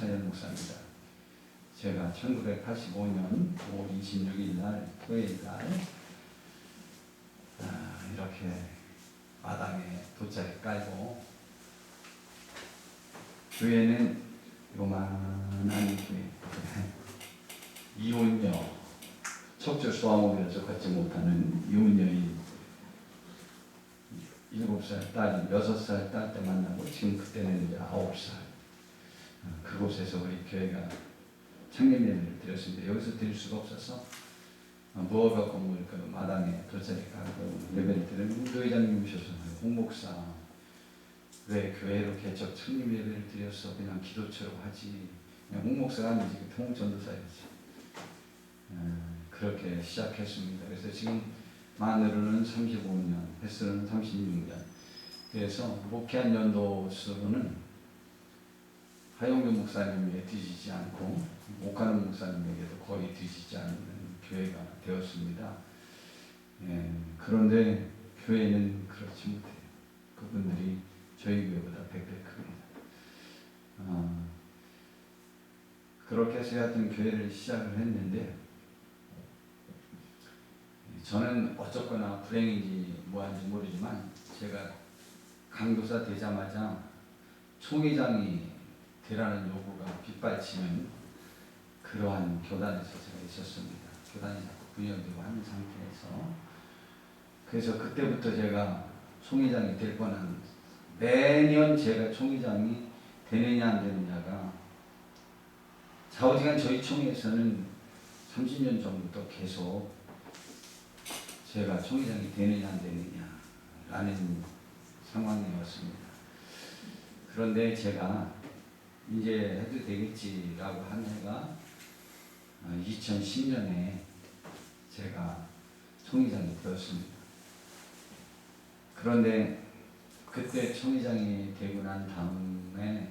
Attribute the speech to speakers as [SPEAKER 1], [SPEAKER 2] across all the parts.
[SPEAKER 1] 김차현 목사입니다. 제가 1985년 5월 26일 날 토요일 날 이렇게 마당에 돗자리 깔고, 교회는 요만한 교회, 이혼녀, 척추 소아모비를 걷지 못하는 이혼녀인 7살 딸이 6살 딸 때 만나고, 지금 그때는 이제 9살, 그곳에서 우리 교회가 창립 예배를 드렸습니다. 여기서 드릴 수가 없어서 무허가 건물 그 마당에 돗자리 깔고 예배를 드렸는데, 교회장님 오셔서 홍 목사 왜 교회로 개척 창립 예배를 드려서 그냥 기도처럼 하지, 그냥 홍 목사가 아니지 통전도사였지. 그렇게 시작했습니다. 그래서 지금 만으로는 35년, 횟수로는 36년. 그래서 목회한 연도 수로는 하용규 목사님에게 뒤지지 않고 옥하는 목사님에게도 거의 뒤지지 않는 교회가 되었습니다. 그런데 교회는 그렇지 못해요. 그분들이 저희 교회보다 100배 큽니다. 그렇게 해서 하여튼 교회를 시작을 했는데, 저는 어쩌거나 불행인지 뭐한지 모르지만 제가 강도사 되자마자 총회장이 되라는 요구가 빗발치는 그러한 교단에서 제가 있었습니다. 교단이 자꾸 분열되고 하는 상태에서, 그래서 그때부터 제가 총회장이 될 뻔한, 매년 제가 총회장이 되느냐 안 되느냐가, 좌우지간 저희 총회에서는 30년 전부터 계속 제가 총회장이 되느냐 안 되느냐라는 상황이었습니다. 그런데 제가 이제 해도 되겠지라고 한 해가 2010년에 제가 총회장이 되었습니다. 그런데 그때 총회장이 되고 난 다음에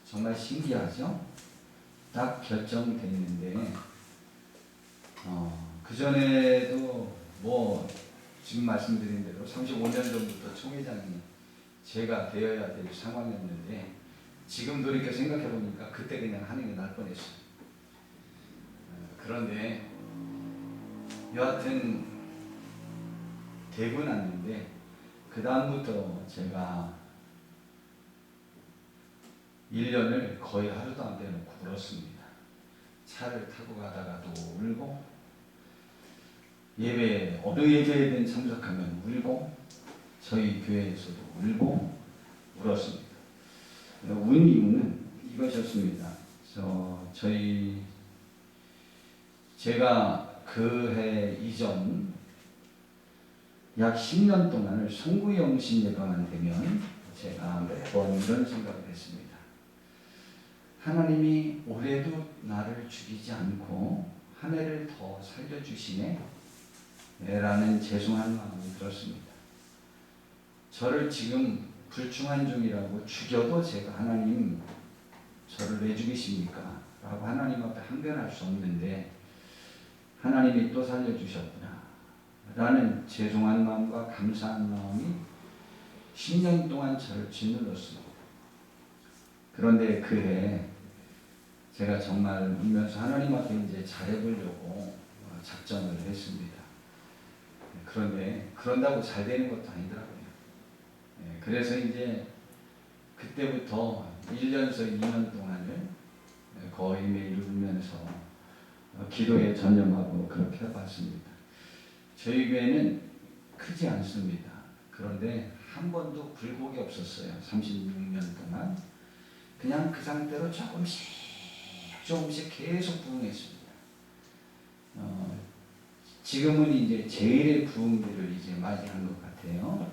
[SPEAKER 1] 정말 신기하죠? 딱 결정됐는데, 그전에도 뭐 지금 말씀드린 대로 35년 전부터 총회장이 제가 되어야 될 상황이었는데, 지금 돌이켜 생각해 보니까 그때 그냥 하는 게 나을 뻔했어요. 그런데 여하튼 되고 났는데, 그 다음부터 제가 1년을 거의 하루도 안 빼놓고 울었습니다. 차를 타고 가다가도 울고, 예배, 어느 예배에든 참석하면 울고, 저희 교회에서도 울고 울었습니다. 운 이유는 이것이었습니다. 제가 그 해 이전 약 10년 동안을 송구영신 예배만 되면 제가 매번 이런 생각을 했습니다. 하나님이 올해도 나를 죽이지 않고 한 해를 더 살려주시네 라는 죄송한 마음이 들었습니다. 저를 지금 불충한 중이라고 죽여도 제가 하나님 저를 왜 죽이십니까? 라고 하나님 앞에 항변할 수 없는데, 하나님이 또 살려주셨구나 라는 죄송한 마음과 감사한 마음이 10년 동안 저를 짓눌렀습니다. 그런데 그해 제가 정말 울면서 하나님 앞에 이제 잘해보려고 작정을 했습니다. 그런데 그런다고 잘 되는 것도 아니더라고요. 그래서 이제 그때부터 1년에서 2년 동안을 거의 매일 울면서 기도에 전념하고 그렇게 해봤습니다. 저희 교회는 크지 않습니다. 그런데 한 번도 굴곡이 없었어요. 36년 동안 그냥 그 상태로 조금씩 계속 부흥했습니다. 지금은 이제 제1의 부흥기를 이제 맞이한 것 같아요.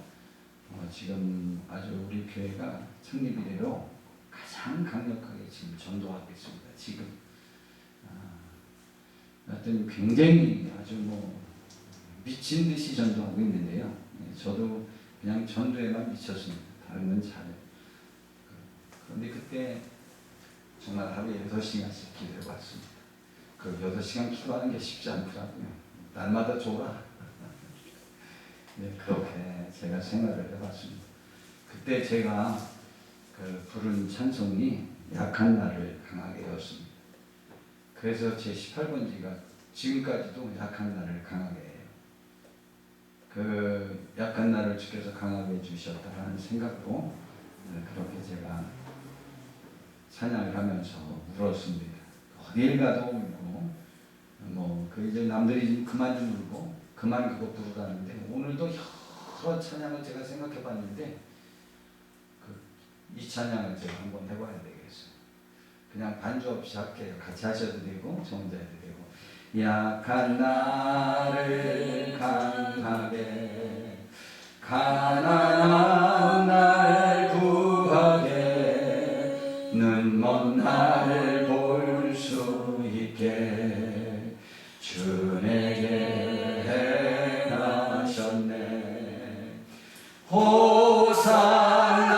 [SPEAKER 1] 지금 아주 우리 교회가 창립 이래로 가장 강력하게 지금 전도하고 있습니다. 지금 하여튼 굉장히 아주 뭐 미친 듯이 전도하고 있는데요. 저도 그냥 전도에만 미쳤습니다. 다른 건 잘해요. 그런데 그때 정말 하루에 6시간씩 기도해 봤습니다. 그 6시간 기도하는 게 쉽지 않더라고요. 날마다 졸아. 네, 그렇게 제가 생활을 해봤습니다. 그때 제가 그 부른 찬송이 약한 나를 강하게 들었습니다. 그래서 제 18번지가 지금까지도 약한 나를 강하게 해요. 그 약한 나를 주께서 강하게 해주셨다라는 생각으로 그렇게 제가 찬양을 하면서 울었습니다. 어딜 가도 울고, 그 이제 남들이 좀 그만 좀 울고, 그만 그거 부르라는데, 오늘도 여러 찬양을 제가 생각해 봤는데, 이 찬양을 제가 한번 해봐야 되겠어요. 그냥 반주 없이 할게요. 같이 하셔도 되고, 저 혼자 해도 되고. 약한 나를 강하게, 가난한 날 구하게, 눈먼 나를 볼 수 있게 주 내게 행하셨네. 호산나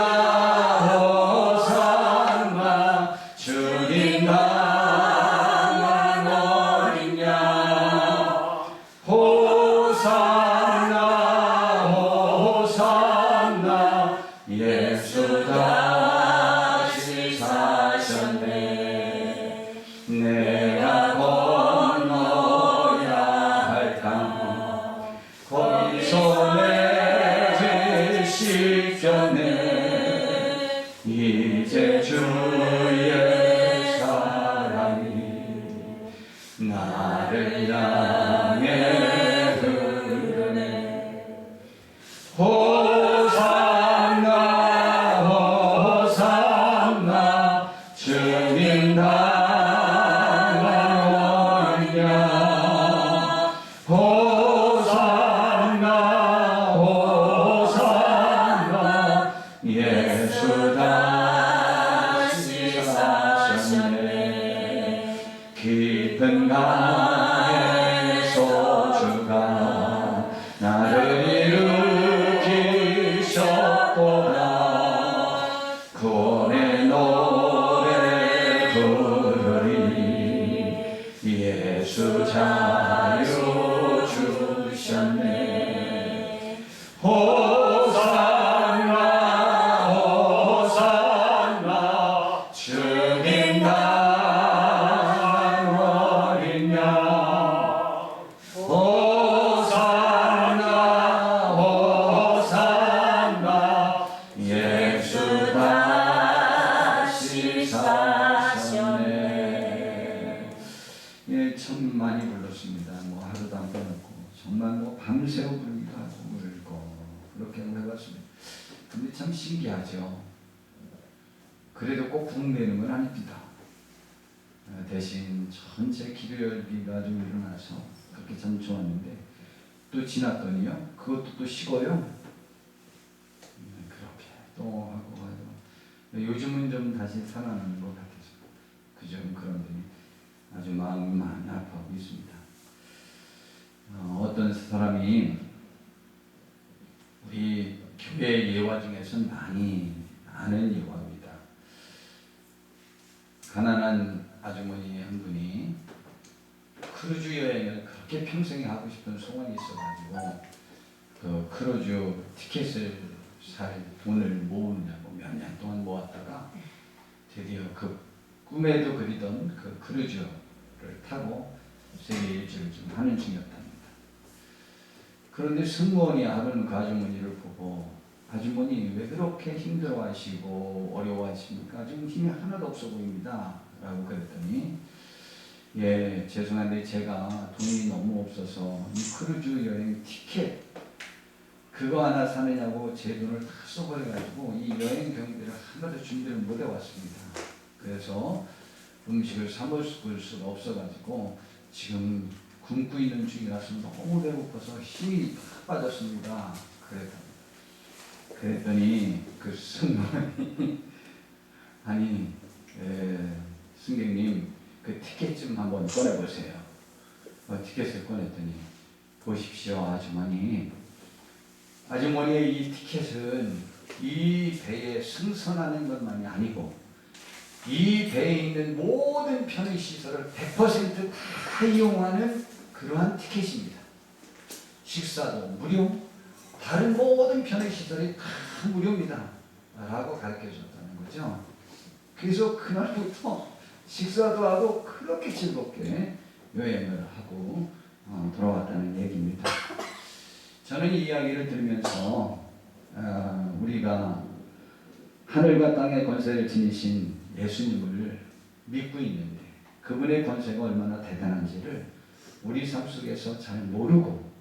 [SPEAKER 1] 호산나 주님 나만 어린 양. 호산나 호산나 예수 다시 사셨네. 내가 건너야 할 강 거기서 내 죄 씻겨내. 이제 주의 사랑이 나를 향해 흐르네. 호산나 호산나 주님 나만 어린 양. 호산나 호산나 예수 다시 사셨네. 깊은 강에서 주가 나를 일으키셨구나. 구원의 노래 부르리. 예수 자유 주셨네. 호산나 호산나 주님 나만 어린 양. 호산나 호산나 예수 다시 사셨네. 예, 참 많이 불렀습니다. 하루도 안 빼놓고 정말 밤새워 부르기도 하고 울고 그렇게 해봤습니다. 근데 참 신기하죠. 그래도 꼭 국내는 건 아닙니다. 대신 전체 기도열기가 좀 일어나서 그렇게 참 좋았는데, 또 지났더니요 그것도 또 식어요. 그렇게 또 하고 요즘은 좀 다시 살아나는 것 같아서 그좀 그런데 아주 마음이 많이 아파하고 있습니다. 어떤 사람이 우리 교회 예화 중에서는 많이 아는 예화입니다. 가난한 아주머니 한 분이 크루즈 여행을 그렇게 평생에 하고 싶은 소원이 있어가지고 그 크루즈 티켓을 살 돈을 모으냐고 몇 년 동안 모았다가 드디어 그 꿈에도 그리던 그 크루즈를 타고 세계 일주를 좀 하는 중이었답니다. 그런데 승무원이 하는 그 아주머니를 보고, 아주머니 왜 그렇게 힘들어하시고 어려워하십니까? 지금 힘이 하나도 없어 보입니다 라고 그랬더니, 예, 죄송한데 제가 돈이 너무 없어서 이 크루즈 여행 티켓 그거 하나 사느냐고 제 돈을 다 써버려가지고 이 여행 경비를 하나도 준비를 못 해왔습니다. 그래서 음식을 사 먹을 수가 없어가지고 지금 굶고 있는 중이라서 너무 배고파서 힘이 팍 빠졌습니다. 그랬더니 그 승무원이 아니 승객님 그 티켓 좀 한번 꺼내보세요. 티켓을 꺼냈더니 보십시오 아주머니의 이 티켓은 이 배에 승선하는 것만이 아니고 이 배에 있는 모든 편의시설을 100% 다 이용하는 그러한 티켓입니다. 식사도 무료, 다른 모든 편의시설이 다 무료입니다 라고 가르쳐 줬다는 거죠. 그래서 그날부터 식사도 하고 그렇게 즐겁게 여행을 하고 돌아왔다는 얘기입니다. 저는 이 이야기를 들으면서 우리가 하늘과 땅의 권세를 지니신 예수님을 믿고 있는데 그분의 권세가 얼마나 대단한지를 우리 삶 속에서 잘 모르고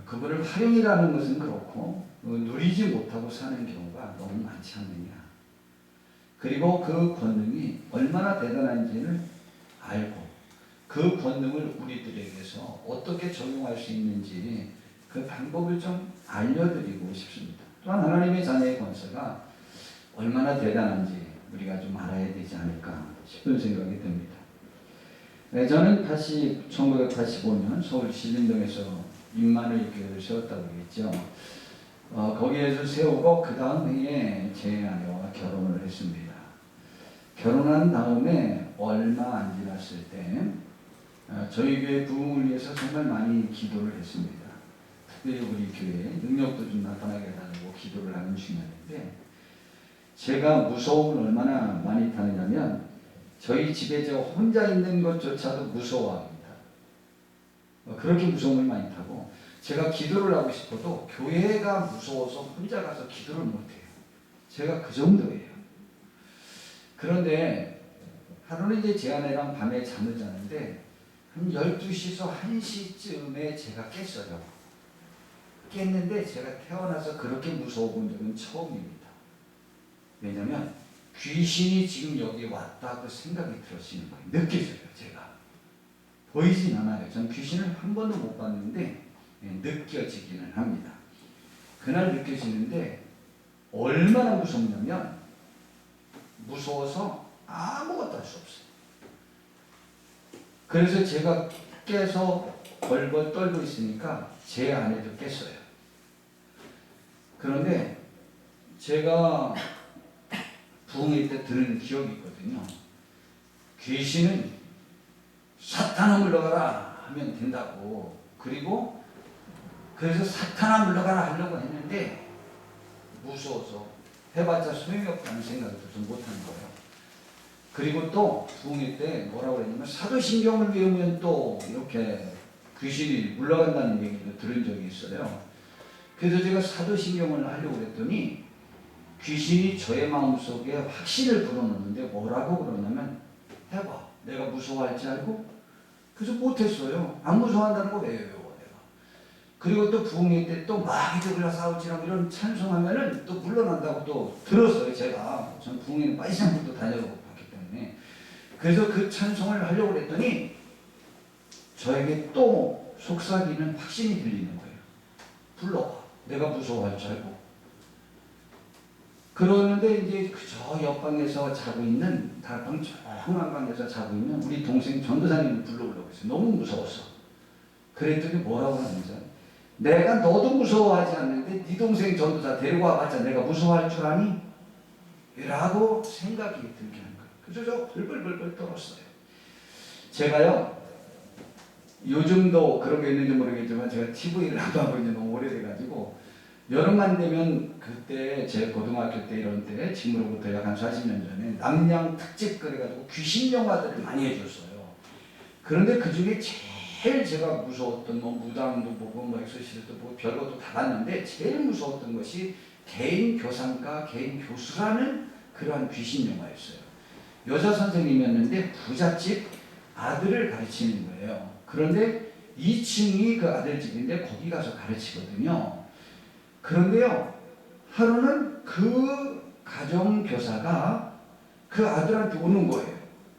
[SPEAKER 1] 그분을 활용이라는 것은 그렇고 누리지 못하고 사는 경우가 너무 많지 않느냐. 그리고 그 권능이 얼마나 대단한지를 알고 그 권능을 우리들에게서 어떻게 적용할 수 있는지 그 방법을 좀 알려드리고 싶습니다. 또한 하나님의 자녀의 권세가 얼마나 대단한지 우리가 좀 알아야 되지 않을까 싶은 생각이 듭니다. 저는 1985년 서울 신림동에서 임마누엘 교회를 세웠다고 했죠. 거기에서 세우고 그 다음 해에 제 아내와 결혼을 했습니다. 결혼한 다음에 얼마 안 지났을 때 저희 교회 부흥을 위해서 정말 많이 기도를 했습니다. 특별히 우리 교회에 능력도 좀 나타나게 해달라고 기도를 하는 중이었는데 제가 무서움을 얼마나 많이 타느냐면 저희 집에 저 혼자 있는 것조차도 무서워합니다. 그렇게 무서움을 많이 타고 제가 기도를 하고 싶어도 교회가 무서워서 혼자 가서 기도를 못해요. 제가 그 정도예요. 그런데 하루는 이제 제 아내랑 밤에 잠을 자는데 한 12시에서 1시쯤에 제가 깼어요. 깼는데 제가 태어나서 그렇게 무서워 본 적은 처음입니다. 왜냐면 귀신이 지금 여기 왔다고 생각이 들어지는 거예요. 느껴져요. 제가 보이진 않아요. 전 귀신을 한 번도 못 봤는데 느껴지기는 합니다. 그날 느껴지는데 얼마나 무섭냐면 무서워서 아무것도 할 수 없어요. 그래서 제가 깨서 벌벌 떨고 있으니까 제 아내도 깼어요. 그런데 제가 부흥회 때 들은 기억이 있거든요. 귀신은 사탄아 물러가라 하면 된다고. 그리고 그래서 사탄아 물러가라 하려고 했는데 무서워서 해봤자 소용이 없다는 생각을 좀 못하는 거예요. 그리고 또 부흥회 때 뭐라고 그랬냐면 사도신경을 외우면 또 이렇게 귀신이 물러간다는 얘기도 들은 적이 있어요. 그래서 제가 사도신경을 하려고 그랬더니 귀신이 저의 마음속에 확신을 불어넣는데 뭐라고 그러냐면 해봐. 내가 무서워할지 알고? 그래서 못했어요. 안 무서워한다는 거 왜 외워 내가. 그리고 또 부흥회 때 또 마귀들과 싸우지라고 이런 찬송하면은 또 물러난다고 또 들었어요. 제가 전 부흥회는 빠지장부터 다녀봤기 때문에. 그래서 그 찬송을 하려고 그랬더니 저에게 또 속삭이는 확신이 들리는 거예요. 불러봐. 내가 무서워할 줄 알고. 그러는데 이제 저 옆방에서 자고 있는 다방 조용한 방에서 자고 있는 우리 동생 전도사님을 불러보려고 했어요. 너무 무서웠어. 그랬더니 뭐라고 하는지 내가 너도 무서워하지 않는데 네 동생 전도사 데리고 와봤자 내가 무서워할 줄 아니? 라고 생각이 들게 한 거예요. 그래서 저 벌벌벌벌 떨었어요. 제가요 요즘도 그런 게 있는지 모르겠지만 제가 TV를 안 하고 이제 너무 오래돼가지고 여름만 되면 그때 제 고등학교 때 이런 때 지금으로부터 약 한 40년 전에 남양 특집 그래가지고 귀신 영화들을 많이 해줬어요. 그런데 그 중에 제일 제가 무서웠던 뭐 무당도 보고 뭐 엑소시스트도 보고 별것도 다 봤는데 제일 무서웠던 것이 개인 교상과 개인 교수라는 그러한 귀신 영화였어요. 여자 선생님이었는데 부잣집 아들을 가르치는 거예요. 그런데 2층이 그 아들 집인데 거기 가서 가르치거든요. 그런데요, 하루는 그 가정교사가 그 아들한테 오는 거예요.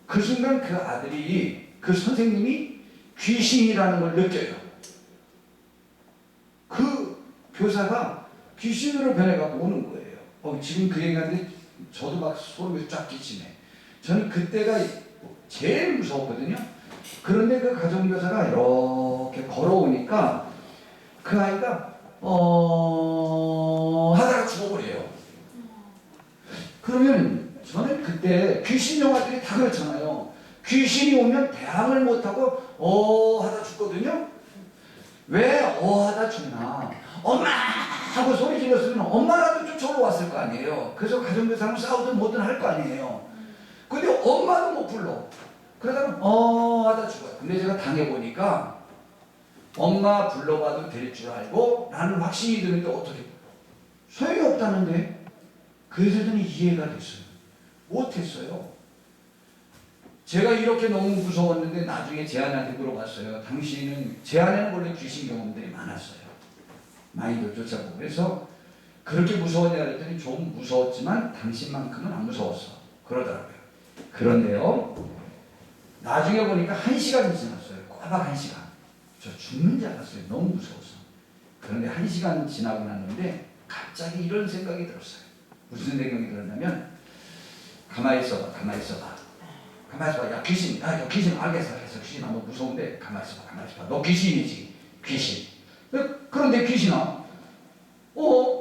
[SPEAKER 1] 그 순간 그 아들이, 그 선생님이 귀신이라는 걸 느껴요. 그 교사가 귀신으로 변해가고 오는 거예요. 지금 그 얘기하는데 저도 막 소름이 쫙 끼치네. 저는 그때가 제일 무서웠거든요. 그런데 그 가정교사가 이렇게 걸어오니까 그 아이가 하다가 죽어버려요. 그러면 저는 그때 귀신 영화들이 다 그렇잖아요. 귀신이 오면 대항을 못하고 하다 죽거든요. 왜 하다 죽나? 엄마! 하고 소리 질렀으면 엄마라도 쫓아올라 왔을 거 아니에요. 그래서 가정교사랑 싸우든 뭐든 할 거 아니에요. 근데 엄마도 못 불러. 그러다가 하다 죽어요. 근데 제가 당해보니까 엄마 불러봐도 될 줄 알고 나는 확신이 드는데 어떻게 소용이 없다는데. 그래서 저는 이해가 됐어요. 못했어요. 제가 이렇게 너무 무서웠는데 나중에 제안한테 물어봤어요. 당신은, 제안에는 원래 귀신 경험들이 많았어요. 많이들 쫓아보고. 그래서 그렇게 무서웠냐 그랬더니 좀 무서웠지만 당신만큼은 안 무서웠어. 그러더라고요. 그런데요, 나중에 보니까 1시간이 지났어요. 꼬박 1시간. 저 죽는 줄 알았어요. 너무 무서워서. 그런데 1시간 지나고 났는데 갑자기 이런 생각이 들었어요. 무슨 생각이 들었냐면, 가만히 있어봐. 가만히 있어봐. 야 귀신. 알겠어. 귀신 너무 무서운데 가만히 있어봐. 너 귀신이지. 귀신. 그런데 귀신아,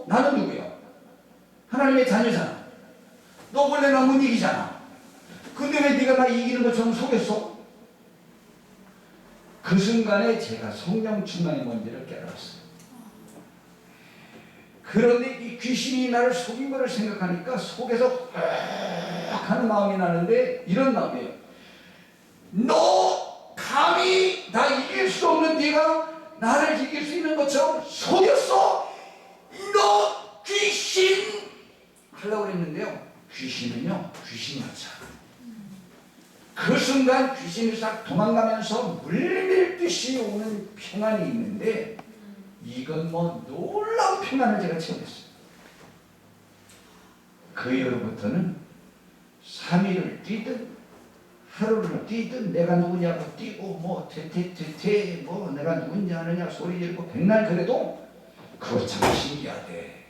[SPEAKER 1] 나는 누구야? 하나님의 자녀잖아. 너 원래 나 못 이기잖아. 근데 왜 네가 나 이기는 것처럼 속였어? 그 순간에 제가 성령 충만이 뭔지를 깨달았어요. 그런데 이 귀신이 나를 속인 것을 생각하니까 속에서 하는 마음이 나는데 이런 마음이에요. 너 감히 나 이길 수 없는 네가 나를 이길 수 있는 것처럼 속였어? 너 귀신! 하려고 했는데요, 귀신은요 귀신이었죠. 그 순간 귀신이 싹 도망가면서 물밀듯이 오는 평안이 있는데, 이건 뭐 놀라운 평안을 제가 체험했어요. 그 이후로부터는 3일을 뛰든 하루를 뛰든 내가 누구냐고 뛰고 뭐 퇴퇴퇴퇴 뭐 내가 누군지 아느냐 소리 지르고 백날 그래도 그거 참 신기하대.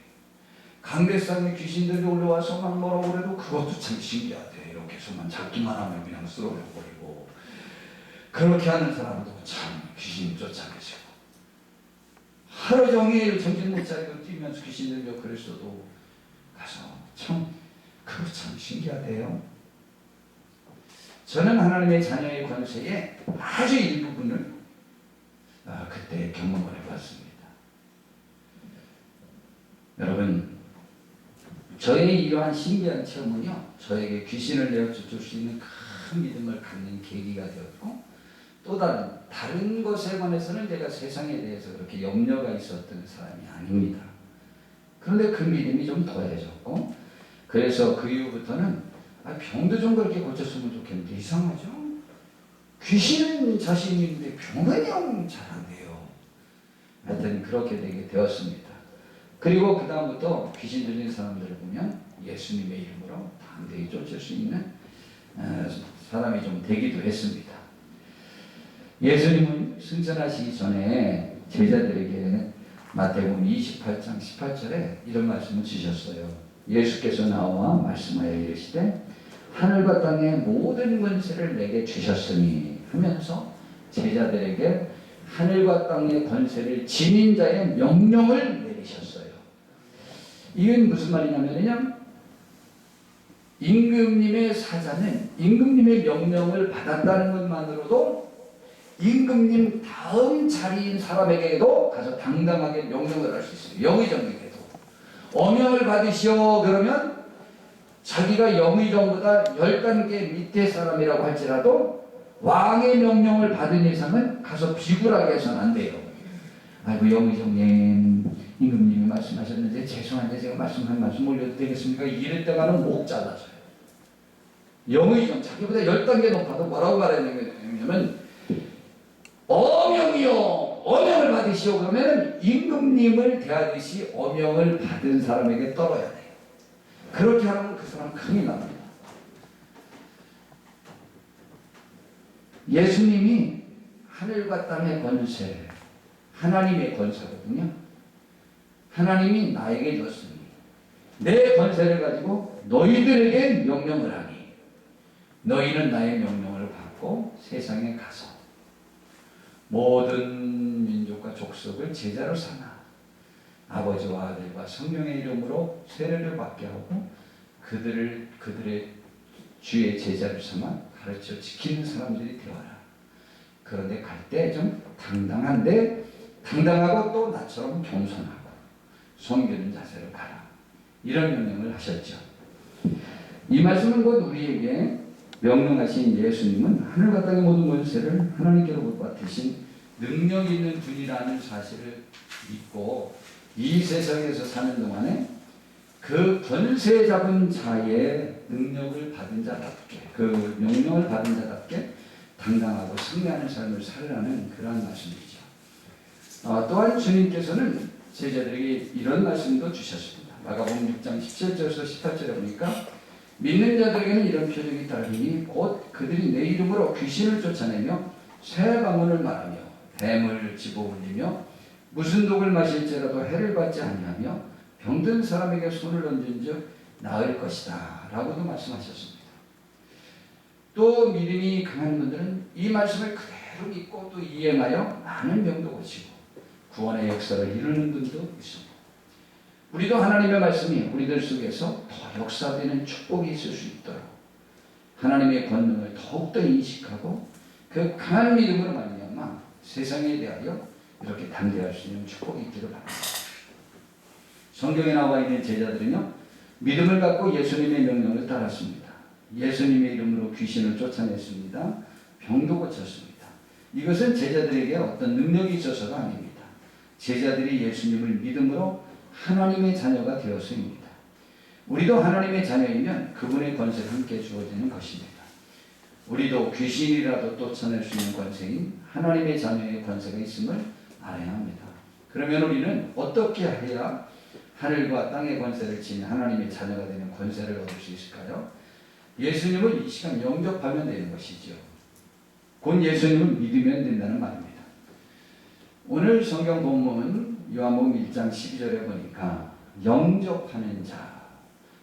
[SPEAKER 1] 강대상에 귀신들이 올라와서 막 뭐라고 그래도 그것도 참 신기하대. 이렇게 해서만 잡기만 하면 그냥 쓰러져버리고, 그렇게 하는 사람도 참 귀신이 쫓아내시고, 하루 종일 정신 못 차리고 뛰면서 귀신 들려 그랬어도 가서 참 그거 참 신기하대요. 저는 하나님의 자녀의 권세의 아주 일부분을 그때 경험을 해봤습니다. 여러분, 저의 이러한 신기한 체험은요, 저에게 귀신을 내어줄 수 있는 큰 믿음을 갖는 계기가 되었고, 또 다른 것에 관해서는 제가 세상에 대해서 그렇게 염려가 있었던 사람이 아닙니다. 그런데 그 믿음이 좀 더해졌고, 그래서 그 이후부터는 병도 좀 그렇게 고쳤으면 좋겠는데 이상하죠? 귀신은 자신이 있는데 병은 영 잘 안 돼요. 하여튼 그렇게 되게 되었습니다. 그리고 그 다음부터 귀신 들린 사람들을 보면 예수님의 이름으로 담대히 쫓을 수 있는 사람이 좀 되기도 했습니다. 예수님은 승천하시기 전에 제자들에게 마태복음 28장 18절에 이런 말씀을 주셨어요. 예수께서 나와 말씀하여 이르시되 하늘과 땅의 모든 권세를 내게 주셨으니 하면서 제자들에게 하늘과 땅의 권세를 지닌 자의 명령을 내리셨어요. 이건 무슨 말이냐면요, 임금님의 사자는 임금님의 명령을 받았다는 것만으로도 임금님 다음 자리인 사람에게도 가서 당당하게 명령을 할 수 있어요. 영의정에게도 어명을 받으시오 그러면 자기가 영의정보다 10단계 밑에 사람이라고 할지라도 왕의 명령을 받은 이상은 가서 비굴하게 해서는 안 돼요. 아이고 영의정님, 임금님이 말씀하셨는데 죄송한데 제가 말씀한 말씀 올려도 되겠습니까? 이랬다가는 목 잘라서요. 영의정, 자기보다 10단계 높아도 뭐라고 말했냐면 어명이요, 어명을 받으시오 그러면 임금님을 대하듯이 어명을 받은 사람에게 떨어야 돼요. 그렇게 하면 그 사람은 큰일 납니다. 예수님이 하늘과 땅의 권세, 하나님의 권세거든요. 하나님이 나에게 줬으니 내 권세를 가지고 너희들에게 명령을 하니 너희는 나의 명령을 받고 세상에 가서 모든 민족과 족속을 제자로 삼아 아버지와 아들과 성령의 이름으로 세례를 받게 하고 그들의 주의 제자를 삼아 가르쳐 지키는 사람들이 되어라. 그런데 갈 때 좀 당당하고 또 나처럼 겸손하고 섬기는 자세로 가라. 이런 명령을 하셨죠. 이 말씀은 곧 우리에게 명령하신 예수님은 하늘과 땅의 모든 권세를 하나님께로부터 받으신 능력 있는 분이라는 사실을 믿고 이 세상에서 사는 동안에 그 권세 잡은 자의 능력을 받은 자답게, 그 명령을 받은 자답게 당당하고 승리하는 삶을 살라는 그러한 말씀이죠. 또한 주님께서는 제자들에게 이런 말씀도 주셨습니다. 마가복음 6장 17절에서 18절에 보니까 믿는 자들에게는 이런 표적이 따르니 곧 그들이 내 이름으로 귀신을 쫓아내며 새 방언을 말하며 뱀을 집어올리며 무슨 독을 마실지라도 해를 받지 아니하며 병든 사람에게 손을 얹은즉 나을 것이다 라고도 말씀하셨습니다. 또 믿음이 강한 분들은 이 말씀을 그대로 믿고 또 이행하여 많은 병도 고치고 구원의 역사를 이루는 분도 있습니다. 우리도 하나님의 말씀이 우리들 속에서 더 역사되는 축복이 있을 수 있도록 하나님의 권능을 더욱더 인식하고 그 강한 믿음으로 말미암아 세상에 대하여 이렇게 담대할 수 있는 축복이 있기를 바랍니다. 성경에 나와 있는 제자들은요, 믿음을 갖고 예수님의 명령을 따랐습니다. 예수님의 이름으로 귀신을 쫓아냈습니다. 병도 고쳤습니다. 이것은 제자들에게 어떤 능력이 있어서가 아닙니다. 제자들이 예수님을 믿음으로 하나님의 자녀가 되었습니다. 우리도 하나님의 자녀이면 그분의 권세가 함께 주어지는 것입니다. 우리도 귀신이라도 쫓아낼 수 있는 권세인 하나님의 자녀의 권세가 있음을 알아야 합니다. 그러면 우리는 어떻게 해야 하늘과 땅의 권세를 지닌 하나님의 자녀가 되는 권세를 얻을 수 있을까요? 예수님을 이 시간 영접하면 되는 것이죠. 곧 예수님을 믿으면 된다는 말입니다. 오늘 성경 본문 요한복음 1장 12절에 보니까 영접하는 자,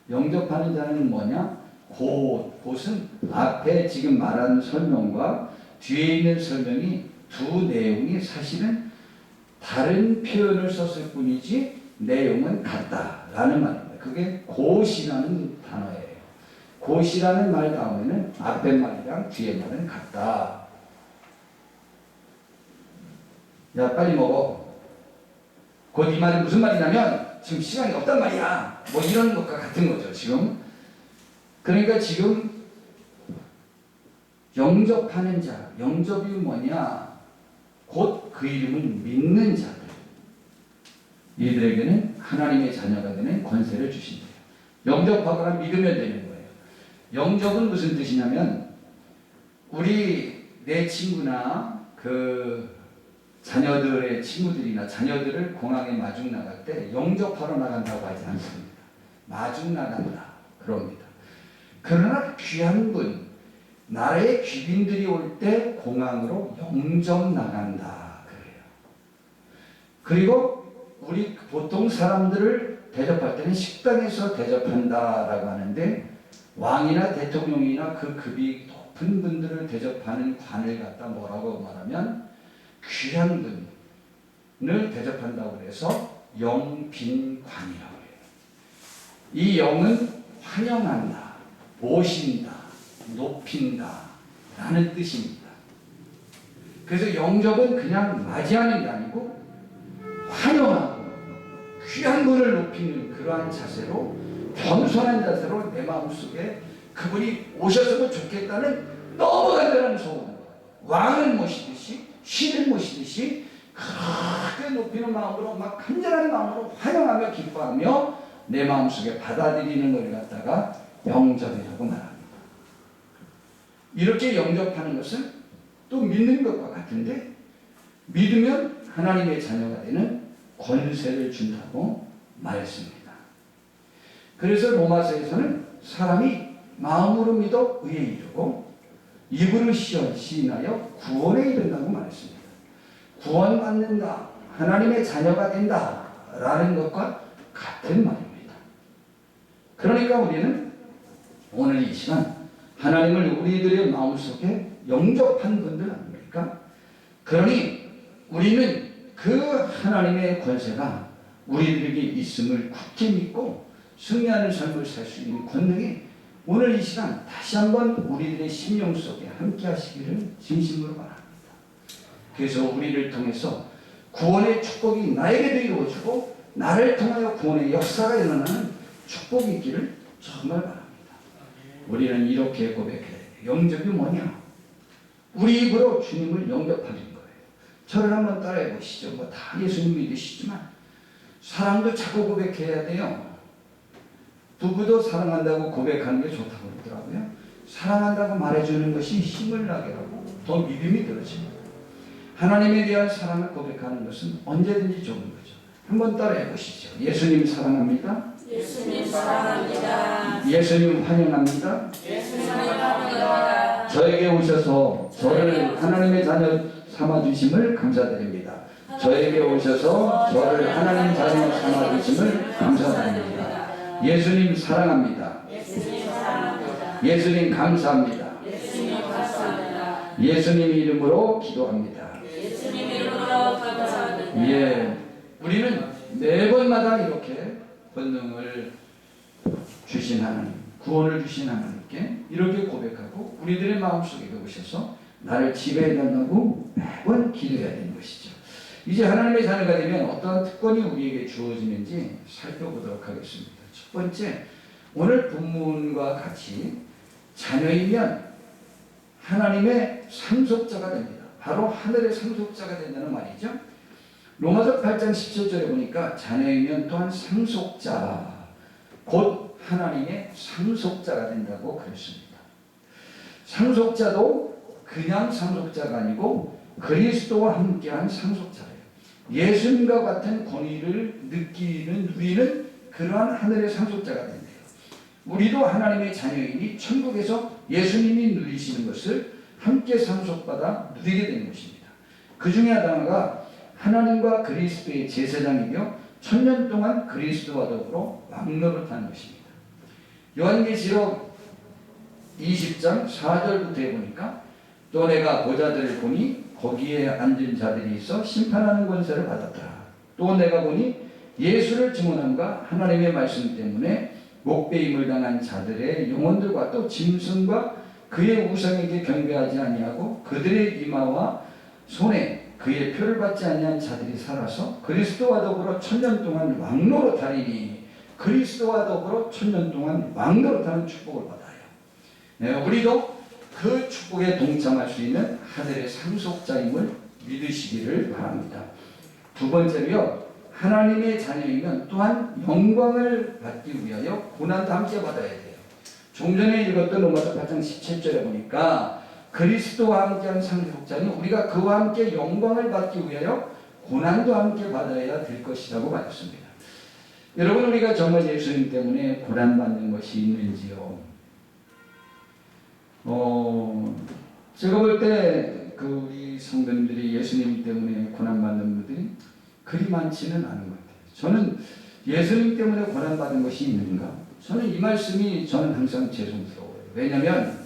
[SPEAKER 1] 영접하는 자는 뭐냐? 곧은 앞에 지금 말한 설명과 뒤에 있는 설명이 두 내용이 사실은 다른 표현을 썼을 뿐이지 내용은 같다라는 말입니다. 그게 곧이라는 단어예요. 곧이라는 말 다음에는 앞에 말이랑 뒤에 말은 같다. 야 빨리 먹어. 곧 이 말이 무슨 말이냐면 지금 시간이 없단 말이야. 뭐 이런 것과 같은 거죠 지금. 그러니까 지금 영접하는 자, 영접이 뭐냐? 곧 그 이름을 믿는 자들. 이들에게는 하나님의 자녀가 되는 권세를 주신대요. 영접하거나 믿으면 되는 거예요. 영접은 무슨 뜻이냐면 내 친구나 그 자녀들의 친구들이나 자녀들을 공항에 마중 나갈 때 영접하러 나간다고 하지 않습니다. 마중 나간다 그럽니다. 그러나 귀한 분, 나라의 귀빈들이 올 때 공항으로 영접 나간다 그래요. 그리고 우리 보통 사람들을 대접할 때는 식당에서 대접한다라고 하는데 왕이나 대통령이나 그 급이 높은 분들을 대접하는 관을 갖다 뭐라고 말하면 귀한 분을 대접한다고 해서 영빈관이라고 해요. 이 영은 환영한다, 모신다, 높인다 라는 뜻입니다. 그래서 영접은 그냥 맞이하는 게 아니고 환영하고 귀한 분을 높이는 그러한 자세로 겸손한 자세로 내 마음속에 그분이 오셨으면 좋겠다는 너무 간절한 소원, 왕을 모시듯이 신을 모시듯이 크게 높이는 마음으로 막 간절한 마음으로 환영하며 기뻐하며 내 마음속에 받아들이는 것을 갖다가 영접이라고 말합니다. 이렇게 영접하는 것은 또 믿는 것과 같은데 믿으면 하나님의 자녀가 되는 권세를 준다고 말했습니다. 그래서 로마서에서는 사람이 마음으로 믿어 의에 이르고 입으로 시인하여 구원에 이른다고 말했습니다. 구원받는다, 하나님의 자녀가 된다 라는 것과 같은 말입니다. 그러니까 우리는 오늘 이 시간 하나님을 우리들의 마음속에 영접한 분들 아닙니까? 그러니 우리는 그 하나님의 권세가 우리들에게 있음을 굳게 믿고 승리하는 삶을 살 수 있는 권능이 오늘 이 시간 다시 한번 우리들의 심령 속에 함께 하시기를 진심으로 바랍니다. 그래서 우리를 통해서 구원의 축복이 나에게도 이루어지고 나를 통하여 구원의 역사가 일어나는 축복이 있기를 정말 바랍니다. 우리는 이렇게 고백해야 돼요. 영접이 뭐냐? 우리 입으로 주님을 영접하는 거예요. 저를 한번 따라해 보시죠. 뭐 다 예수님 믿으시지만 사랑도 자꾸 고백해야 돼요. 부부도 사랑한다고 고백하는 게 좋다고 그러더라고요. 사랑한다고 말해주는 것이 힘을 나게 하고 더 믿음이 들어집니다. 하나님에 대한 사랑을 고백하는 것은 언제든지 좋은 거죠. 한번 따라해 보시죠. 예수님 사랑합니다.
[SPEAKER 2] 예수님 사랑합니다.
[SPEAKER 1] 예수님 환영합니다.
[SPEAKER 2] 예수님 환영합니다.
[SPEAKER 1] 저에게 오셔서 저를 하나님의 자녀 삼아주심을 감사드립니다. 저에게 오셔서 저를 하나님 자녀 삼아주심을 감사드립니다. 예수님 사랑합니다.
[SPEAKER 2] 예수님 사랑합니다.
[SPEAKER 1] 예수님 감사합니다.
[SPEAKER 2] 예수님 감사합니다.
[SPEAKER 1] 예수님 이름으로 기도합니다.
[SPEAKER 2] 예수님 이름으로 감사합니다.
[SPEAKER 1] 예, 우리는 매번마다 이렇게 권능을 주신 하나님, 구원을 주신 하나님께 이렇게 고백하고 우리들의 마음속에 오셔서 나를 지배해 달라고 매번 기도해야 되는 것이죠. 이제 하나님의 자녀가 되면 어떠한 특권이 우리에게 주어지는지 살펴보도록 하겠습니다. 첫 번째, 오늘 본문과 같이 자녀이면 하나님의 상속자가 됩니다. 바로 하늘의 상속자가 된다는 말이죠. 로마서 8장 17절에 보니까 자녀이면 또한 상속자, 곧 하나님의 상속자가 된다고 그랬습니다. 상속자도 그냥 상속자가 아니고 그리스도와 함께한 상속자예요. 예수님과 같은 권위를 느끼는 우리는 그러한 하늘의 상속자가 된대요. 우리도 하나님의 자녀이니 천국에서 예수님이 누리시는 것을 함께 상속받아 누리게 되는 것입니다. 그 중에 하나가 하나님과 그리스도의 제사장이며 천년 동안 그리스도와 더불어 왕노릇하는 것입니다. 요한계시록 20장 4절부터 보니까 또 내가 보좌들을 보니 거기에 앉은 자들이 있어 심판하는 권세를 받았더라. 또 내가 보니 예수를 증언함과 하나님의 말씀 때문에 목배임을 당한 자들의 영혼들과 또 짐승과 그의 우상에게 경배하지 아니하고 그들의 이마와 손에 그의 표를 받지 아니한 자들이 살아서 그리스도와 더불어 천년 동안 왕노릇하리니 그리스도와 더불어 천년 동안 왕노릇하는 축복을 받아요. 네, 우리도 그 축복에 동참할 수 있는 하늘의 상속자임을 믿으시기를 바랍니다. 두 번째로요, 하나님의 자녀이면 또한 영광을 받기 위하여 고난도 함께 받아야 돼요. 좀 전에 읽었던 로마서 8장 17절에 보니까 그리스도와 함께한 상속자는 우리가 그와 함께 영광을 받기 위하여 고난도 함께 받아야 될 것이라고 말했습니다. 여러분, 우리가 정말 예수님 때문에 고난받는 것이 있는지요? 제가 볼 때 그 우리 성도님들이 예수님 때문에 고난받는 분들이 그리 많지는 않은 것 같아요. 저는 예수님 때문에 고난받은 것이 있는가? 저는 이 말씀이 저는 항상 죄송스러워요. 왜냐하면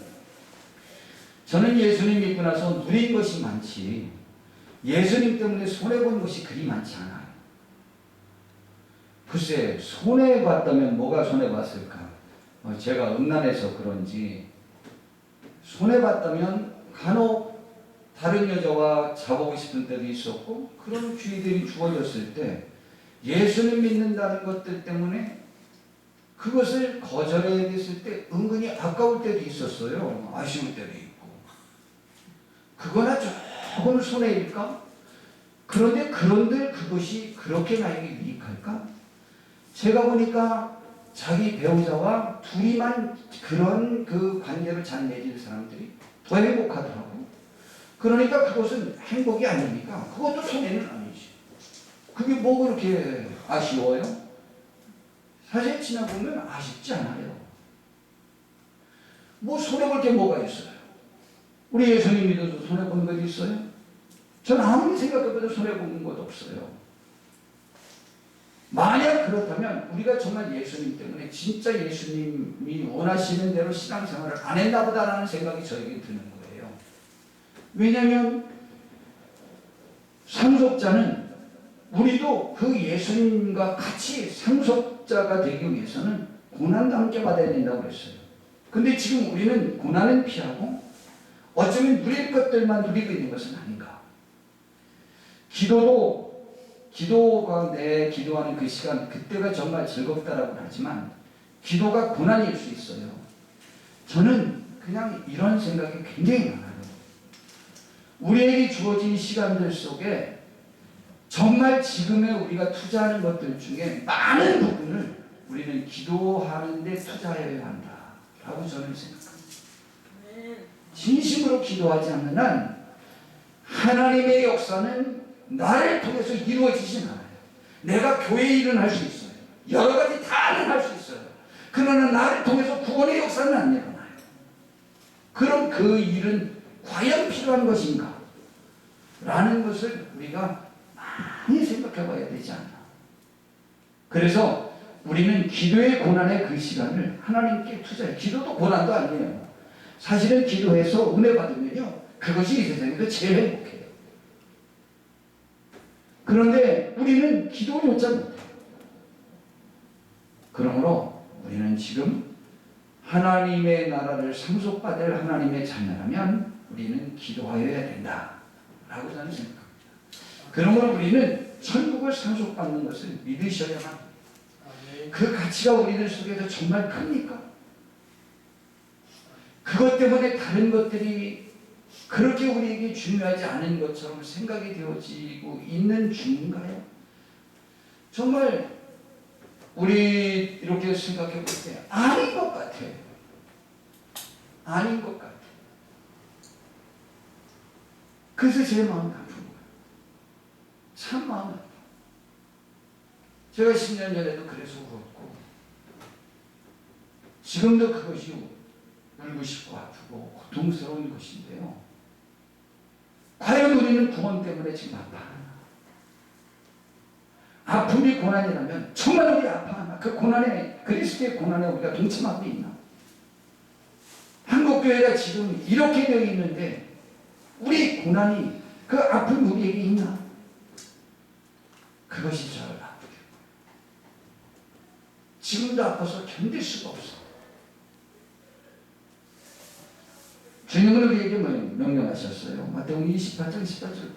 [SPEAKER 1] 저는 예수님 믿고 나서 누린 것이 많지 예수님 때문에 손해본 것이 그리 많지 않아요. 글쎄, 손해봤다면 뭐가 손해봤을까? 제가 음란해서 그런지 손해봤다면 간혹 다른 여자와 자보고 싶은 때도 있었고 그런 주의들이 주어졌을 때 예수님 믿는다는 것들 때문에 그것을 거절해야 됐을 때 은근히 아까울 때도 있었어요. 아쉬울 때도 있고. 그거나 조금 손해일까? 그런데 그것이 그렇게 나에게 유익할까? 제가 보니까 자기 배우자와 둘이만 그런 그 관계를 잘 맺을 사람들이 더 행복하더라고요. 그러니까 그것은 행복이 아닙니까? 그것도 손해는 아니지. 그게 뭐 그렇게 아쉬워요? 사실 지나보면 아쉽지 않아요. 뭐 손해볼 게 뭐가 있어요? 우리 예수님 믿어도 손해본 것 있어요? 저는 아무리 생각해봐도 손해본 것 없어요. 만약 그렇다면 우리가 정말 예수님 때문에 진짜 예수님이 원하시는 대로 신앙생활을 안 했나 보다라는 생각이 저에게 드는 거예요. 왜냐하면 상속자는 우리도 그 예수님과 같이 상속자가 되기 위해서는 고난도 함께 받아야 된다고 그랬어요. 근데 지금 우리는 고난은 피하고 어쩌면 누릴 것들만 누리고 있는 것은 아닌가. 기도가 내 기도하는 그 시간, 그때가 정말 즐겁다라고 하지만 기도가 고난일 수 있어요. 저는 그냥 이런 생각이 굉장히 많아요. 우리에게 주어진 시간들 속에 정말 지금에 우리가 투자하는 것들 중에 많은 부분을 우리는 기도하는 데 투자해야 한다라고 저는 생각합니다. 진심으로 기도하지 않는 한 하나님의 역사는 나를 통해서 이루어지진 않아요. 내가 교회 일은 할 수 있어요. 여러 가지 다는 할 수 있어요. 그러나 나를 통해서 구원의 역사는 안 일어나요. 그럼 그 일은 과연 필요한 것인가? 라는 것을 우리가 많이 생각해 봐야 되지 않나. 그래서 우리는 기도의 고난의 그 시간을 하나님께 투자해요. 기도도 고난도 아니에요. 사실은 기도해서 은혜 받으면요, 그것이 이 세상에서 제일 행복해요. 그런데 우리는 기도조차 못해요. 그러므로 우리는 지금 하나님의 나라를 상속받을 하나님의 자녀라면 우리는 기도하여야 된다라고 저는 생각합니다. 그러므로 우리는 천국을 상속받는 것을 믿으셔야만 합니다. 그 가치가 우리들 속에서 정말 큽니까? 그것 때문에 다른 것들이 그렇게 우리에게 중요하지 않은 것처럼 생각이 되어지고 있는 중인가요? 정말 우리 이렇게 생각해 볼 때 아닌 것 같아요. 아닌 것 같아요. 그래서 제 마음이 아픈 거예요. 참 마음이 아파요. 제가 10년 전에도 그래서 울었고 지금도 그것이 울고 싶고 아프고 고통스러운 것인데요. 과연 우리는 구원 때문에 지금 아파하나? 아픔이 고난이라면 정말 우리 아파하나? 그 고난에, 그리스도의 고난에 우리가 동참하고 있나? 한국교회가 지금 이렇게 되어 있는데 우리 고난이, 그 아픔이 우리에게 있나? 그것이 저를 아프게 해요. 지금도 아파서 견딜 수가 없어. 주님은 우리에게 명령하셨어요. 마태복음 28장 18절.